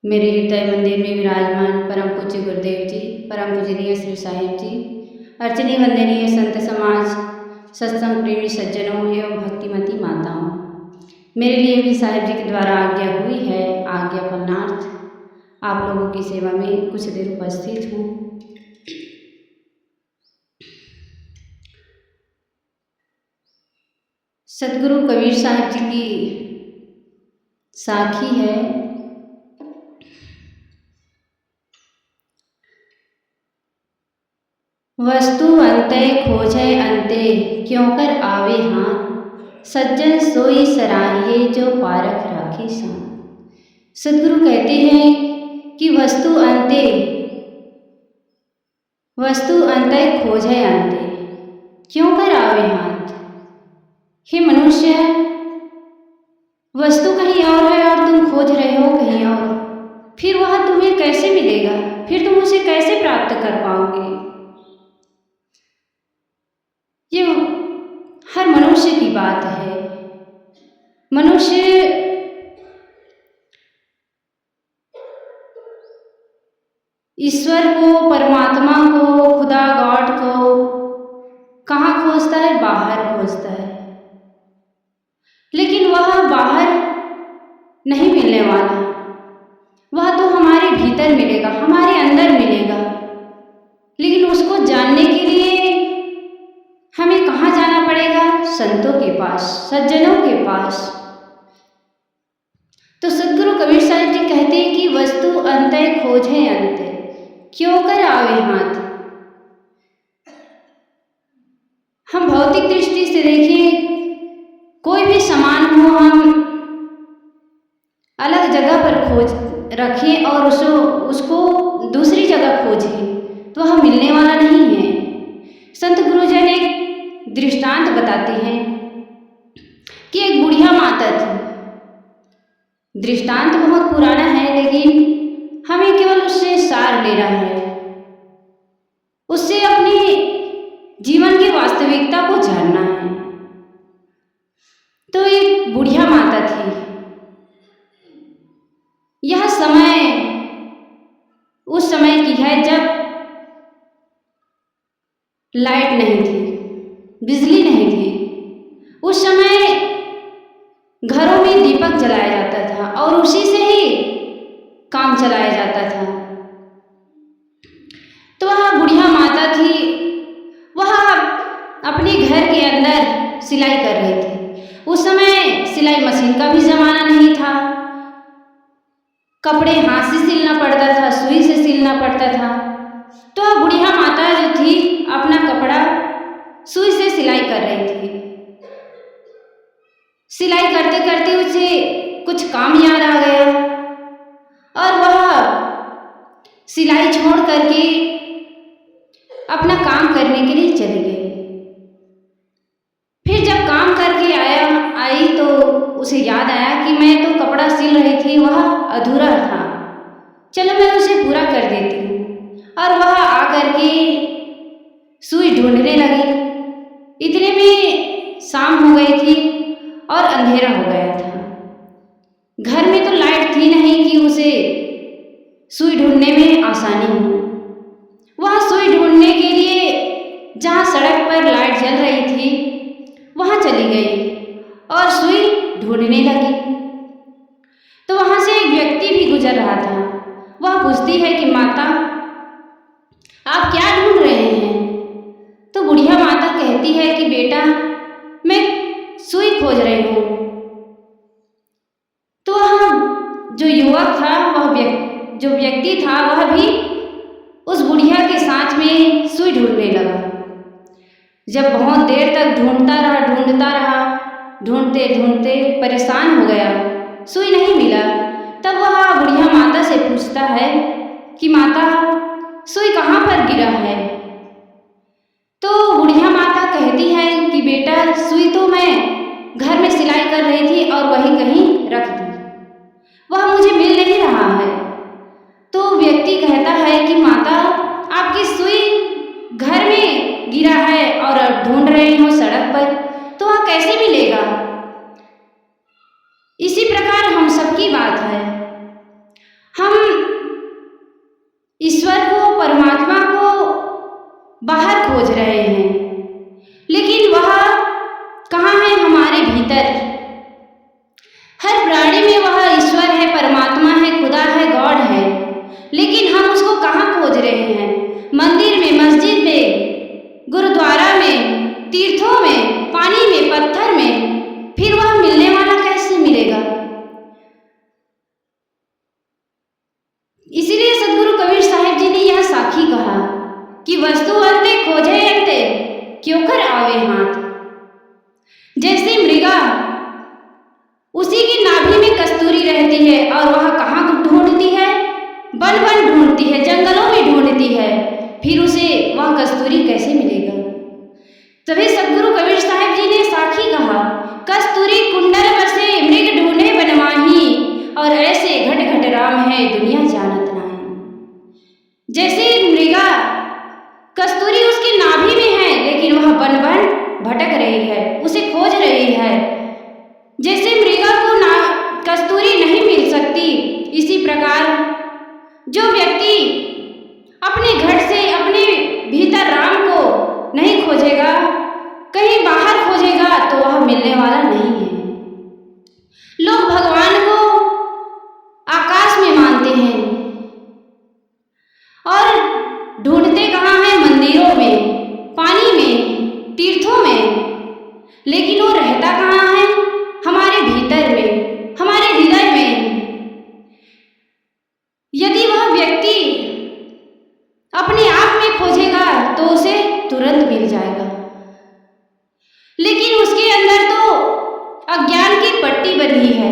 मेरे हृदय मंदिर में विराजमान परम पूज्य गुरुदेव जी, परम पूजनीय श्री साहिब जी, अर्चनीय वंदनीय संत समाज, सत्संग प्रेमी सज्जनों एवं भक्तिमती माताओं, मेरे लिए भी साहिब जी के द्वारा आज्ञा हुई है। आज्ञा पालनार्थ आप लोगों की सेवा में कुछ देर उपस्थित हूँ। सदगुरु कबीर साहिब जी की साखी है। वस्तु अंते खोजे अंते, क्यों कर आवे हाथ, सज्जन सोई सराहिए जो पारख राखे सान। सदगुरु कहते हैं कि वस्तु अंते खोजे अंते, क्यों कर आवे हाथ। हे मनुष्य, वस्तु कहीं और है और तुम खोज रहे हो कहीं और, फिर वह तुम्हें कैसे मिलेगा, फिर तुम उसे कैसे प्राप्त कर पाओगे। ये हर मनुष्य की बात है। मनुष्य ईश्वर को, परमात्मा को, खुदा गॉड को कहाँ खोजता है? बाहर खोजता है। लेकिन वह बाहर नहीं मिलने वाला, वह तो हमारे भीतर मिलेगा, हमारे अंदर मिलेगा। लेकिन उसको जानने के लिए हमें कहाँ जाना पड़ेगा? संतों के पास, सज्जनों के पास। तो सदगुरु कबीर साहिब जी कहते हैं कि वस्तु अंते खोजे अंते, क्यों कर आवे हाथ। हम भौतिक दृष्टि से देखें, कोई भी सामान हो, हम अलग जगह पर खोज रखें और उसको दूसरी जगह खोजें तो वह मिलने वाला नहीं है। संत गुरुजन एक दृष्टांत बताते हैं कि एक बुढ़िया माता थी। दृष्टांत बहुत पुराना है, लेकिन हमें केवल उससे सार लेना है, उससे अपनी जीवन की वास्तविकता को जानना है। तो एक बुढ़िया माता थी। यह समय उस समय की है जब लाइट नहीं थी, बिजली नहीं थी। उस समय घरों में दीपक जलाया जाता था और उसी से ही काम चलाया जाता था। तो वह बुढ़िया माता थी, वह अपने घर के अंदर सिलाई कर रही थी। उस समय सिलाई मशीन का भी जमाना नहीं था, कपड़े हाथ से सिलना पड़ता था, सुई से सिलना पड़ता था। तो वह बुढ़िया माता जो थी अपना कपड़ा सुई से सिलाई कर रही थी। सिलाई करते करते उसे कुछ काम याद आ गया और वह सिलाई छोड़ करके अपना काम करने के लिए चली गई। फिर जब काम करके आई तो उसे याद आया कि मैं तो कपड़ा सिल रही थी, वह अधूरा था, चलो मैं उसे पूरा कर देती हूँ। और वह आकर के सुई ढूंढने लगी। इतने में शाम हो गई थी और अंधेरा हो गया था। घर में तो लाइट थी नहीं कि उसे सुई ढूंढने में आसानी हो। वह सुई ढूंढने के लिए जहाँ सड़क पर लाइट जल रही थी वहाँ चली गई और सुई ढूंढने लगी। तो वहाँ से एक व्यक्ति भी गुजर रहा था। वह पूछती है कि माता, आप क्या ढूंढ रहे हैं? तो बुढ़िया माता कहती है कि बेटा, मैं सुई खोज रही हूँ। तो वह जो युवक था, जो व्यक्ति था, वह भी उस बुढ़िया के साथ में सुई ढूंढने लगा। जब बहुत देर तक ढूंढता रहा, ढूंढते ढूंढते परेशान हो गया, सुई नहीं मिला। तब वह बुढ़िया माता से पूछता है कि माता, सुई कहाँ पर गिरा है? तो बुढ़िया माता कहती है कि बेटा, सुई तो मैं घर में सिलाई कर रही थी और वहीं कहीं रख दी, वह मुझे मिल नहीं रहा है। तो व्यक्ति कहता है कि माता, आपकी सुई घर में गिरा है और ढूंढ रहे हो सड़क पर, तो वह कैसे मिलेगा? इसी प्रकार हम सबकी बात है। हम बाहर खोज रहे हैं, लेकिन वह कहाँ है? हमारे भीतर। हर प्राणी में वह ईश्वर है, परमात्मा है, खुदा है, गॉड है, लेकिन हम उसको कहाँ खोज रहे हैं? मंदिर में, मस्जिद में, गुरुद्वारा में, तीर्थों में, पानी में, पत्थर में। फिर वह मिलने वाला कैसे मिलेगा? इसीलिए सदगुरु कबीर साहिब जी ने यह साखी कहा कि वस्तु अंते खोजे अंते क्यों कर आवे हाथ। जैसे मृगा, उसी की नाभि में कस्तूरी रहती है और वह कहाँ ढूंढती है? वन वन ढूंढती है, जंगलों में ढूंढती है। फिर उसे वह कस्तूरी कैसे मिलेगा? तभी सदगुरु कबीर साहिब जी ने साखी कहा, कस्तूरी कुंडल बसे मृग ढूंढे बनवाही, और ऐसे घट घट राम है दुनिया जानत नाही। जैसे मृगा, कस्तूरी उसकी नाभि में है, लेकिन वह वन वन भटक रही है, उसे खोज रही है। जैसे मृगा को कस्तूरी नहीं मिल सकती, इसी प्रकार जो व्यक्ति अपने घर से, अपने भीतर राम को नहीं खोजेगा, कहीं बाहर खोजेगा, तो वह मिलने वाला नहीं है। लोग भगवान को आकाश में मानते हैं और ढूंढते कहाँ हैं? मंदिरों में, पानी में, तीर्थों में, लेकिन वो रहता कहाँ है? हमारे भीतर में, हमारे हृदय में। यदि वह व्यक्ति अपने आप में खोजेगा तो उसे तुरंत मिल जाएगा, लेकिन उसके अंदर तो अज्ञान की पट्टी बंधी है,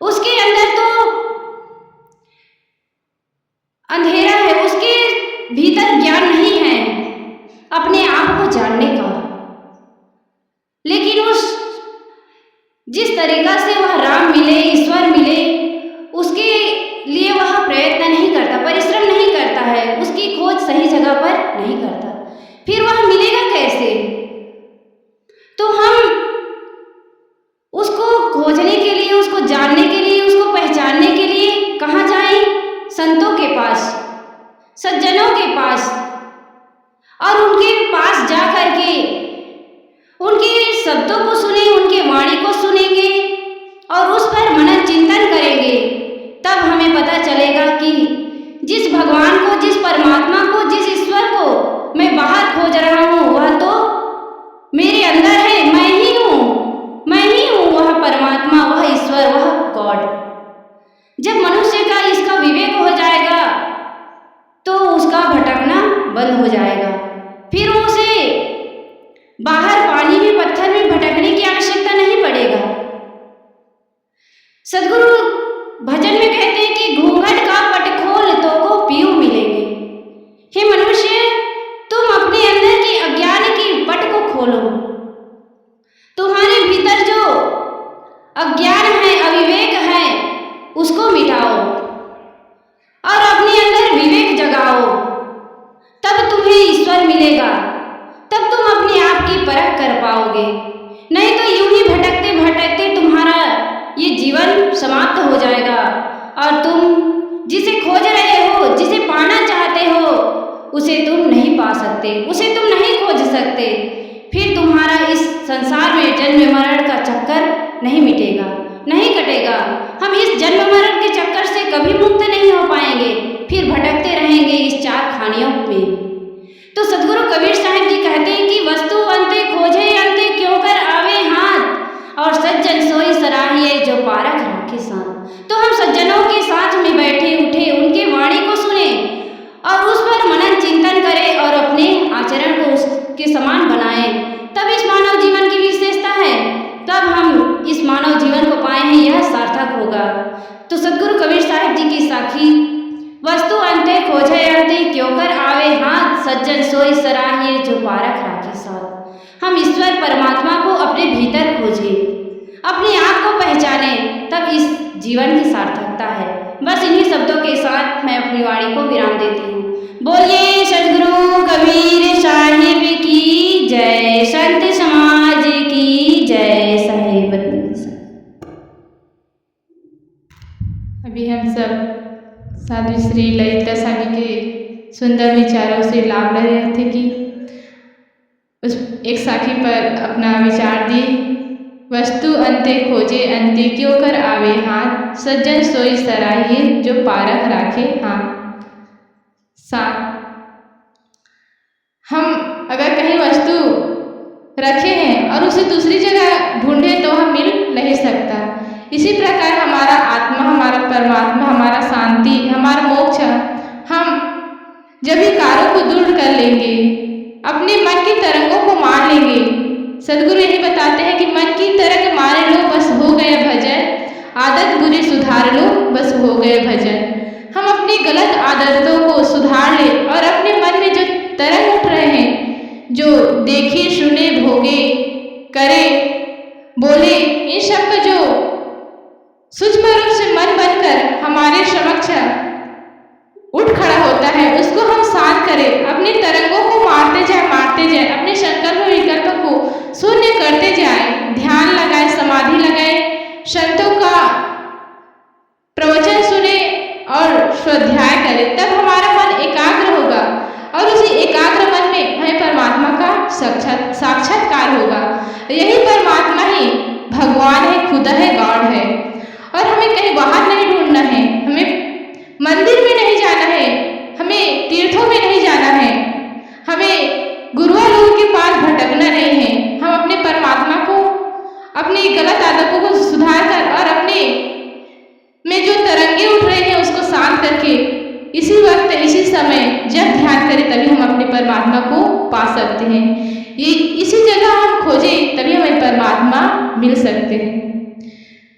उसके अंदर तो अंधेरा है, उसके भीतर ज्ञान नहीं है अपने आप को जानने का। लेकिन उस जिस तरीका से वह राम मिले, ईश्वर मिले, उसके लिए वह प्रयत्न नहीं करता, परिश्रम नहीं करता है, उसकी खोज सही जगह पर नहीं करता, फिर वह मिलेगा कैसे? तो हम उसको खोजने के लिए, उसको जानने के लिए, उसको पहचानने के लिए कहाँ जाएं? संतों के पास, सज्जनों के पास, और उनके पास जा करके उनके शब्दों को सुने, उनके वाणी को सुनेंगे और उस पर मनन चिंतन करेंगे। तब हमें पता चलेगा कि जिस भगवान को, जिस परमात्मा को, जिस ईश्वर को मैं बाहर खोज रहा हूँ, वह तो मेरे अंदर है, मैं ही हूँ, मैं ही हूँ वह परमात्मा, वह ईश्वर, वह गॉड। जब मनुष्य का इसका विवेक हो जाएगा तो उसका भटकना बंद हो जाएगा, फिर उसे बाहर पानी में, पत्थर में भटकने की आवश्यकता नहीं पड़ेगा। सदगुरु भजन में कहते हैं कि घूंघट का पट खोल तो को पीऊ मिलेंगे। हे मनुष्य, तुम अपने अंदर की अज्ञान की पट को खोलो, तुम्हारे भीतर जो अज्ञान है, अविवेक है, उसको मिटाओ और अपने अंदर विवेक जगाओ। तब तुम्हें ईश्वर मिलेगा, तब तुम अपने आप की परख कर पाओगे। नहीं तो यूं ही भटकते भटकते तुम्हारा ये जीवन समाप्त हो जाएगा और तुम जिसे खोज रहे हो, जिसे पाना चाहते हो, उसे तुम नहीं पा सकते, उसे तुम नहीं खोज सकते। फिर तुम्हारा इस संसार में जन्म मरण का चक्कर नहीं मिटेगा, नहीं कटेगा। हम इस जन्म मरण के चक्कर से कभी मुक्त नहीं हो पाएंगे, फिर भटकते रहेंगे इस चार खानियों में। तो सदगुरु कबीर साहिब जी कहते हैं कि वस्तु अंते खोजे अंते क्यों कर आवे हाथ, और सज्जन सोई सराहिए जो पारख राखे साथ। तो हम सज्जनों के साथ में बैठे उठे उनके वाणी को सुने और उस पर मनन चिंतन करें और अपने आचरण को उसके समान बनाएं। तब इस मानव जीवन की विशेषता है, तब हम इस मानव जीवन को पाए हैं, यह सार्थक होगा। तो सदगुरु कबीर साहिब जी की साखी, वस्तु अंते खोजे अंते क्यों कर आवे हाथ, सज्जन सोई सराहिए जो पारख राखे साथ। हम ईश्वर परमात्मा को अपने भीतर खोजें, अपने आप को पहचाने, तब इस जीवन की सार्थकता है। बस इन्हीं शब्दों के साथ मैं अपनी वाणी को विराम देती हूँ। बोलिए सदगुरु कबीर साहिब की जय, संत समाज की जय, साहिब। अभी हम सब साध्वी श्री ललिता स्वामी के सुंदर विचारों से लाभ ले रहे थे कि उस एक साखी पर अपना विचार दी। वस्तु अंते खोजे अंते क्यों कर आवे हाथ, सज्जन सोई सराहिए जो पारख राखे हाथ। सात, हम अगर कहीं वस्तु रखे हैं और उसे दूसरी जगह ढूंढे तो हम मिल नहीं सकता। इसी प्रकार हमारा आत्मा, हमारा परमात्मा, हमारा शांति, हमारा मोक्ष हम जब ही कार्यों को दूर कर लेंगे, अपने मन की तरंगों को मार लेंगे। सदगुरु यही बताते हैं कि मन की तरंग मारे लो बस हो गए भजन, आदत बुरी सुधार लो बस हो गए भजन। हम अपनी गलत आदतों को सुधार ले और अपने मन में जो तरंग उठ रहे हैं, जो देखे सुने भोगे करे बोले, इन सब का जो सूक्ष्म रूप से मन बनकर हमारे समक्ष उठ खड़ा होता है, उसको हम शांत करें, अपनी तरंगों को मारते जाए, अपने संकल्प विकल्प को शून्य करते जाए, ध्यान लगाए, समाधि लगाए, संतों का प्रवचन सुने और स्वाध्याय करें, तब हमारा मन एकाग्र होगा और उसी एकाग्र मन में हमें परमात्मा का साक्षात्कार होगा। यही परमात्मा ही भगवान है, खुदा है, गॉड है। और हमें कहीं बाहर नहीं ढूंढना है, हमें मंदिर में नहीं जाना है, हमें तीर्थों में नहीं जाना है, हमें गुरुओं लोगों के पास भटकना नहीं है। हम अपने परमात्मा को, अपनी गलत आदतों को सुधार कर और अपने में जो तरंगे उठ रहे हैं उसको शांत करके इसी वक्त इसी समय जब ध्यान करें तभी हम अपने परमात्मा को पा सकते हैं। ये इसी जगह हम खोजें तभी हमें परमात्मा मिल सकते हैं।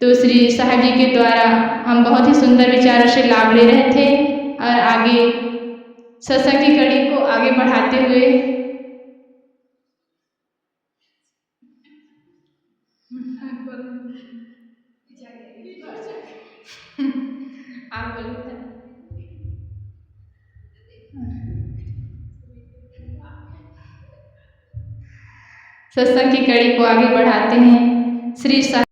तो श्री साहब जी के द्वारा हम बहुत ही सुंदर विचारों से लाभ ले रहे थे और आगे सत्संग की कड़ी को आगे बढ़ाते हुए आप बोलिए। सत्संग की कड़ी को आगे बढ़ाते हैं। श्री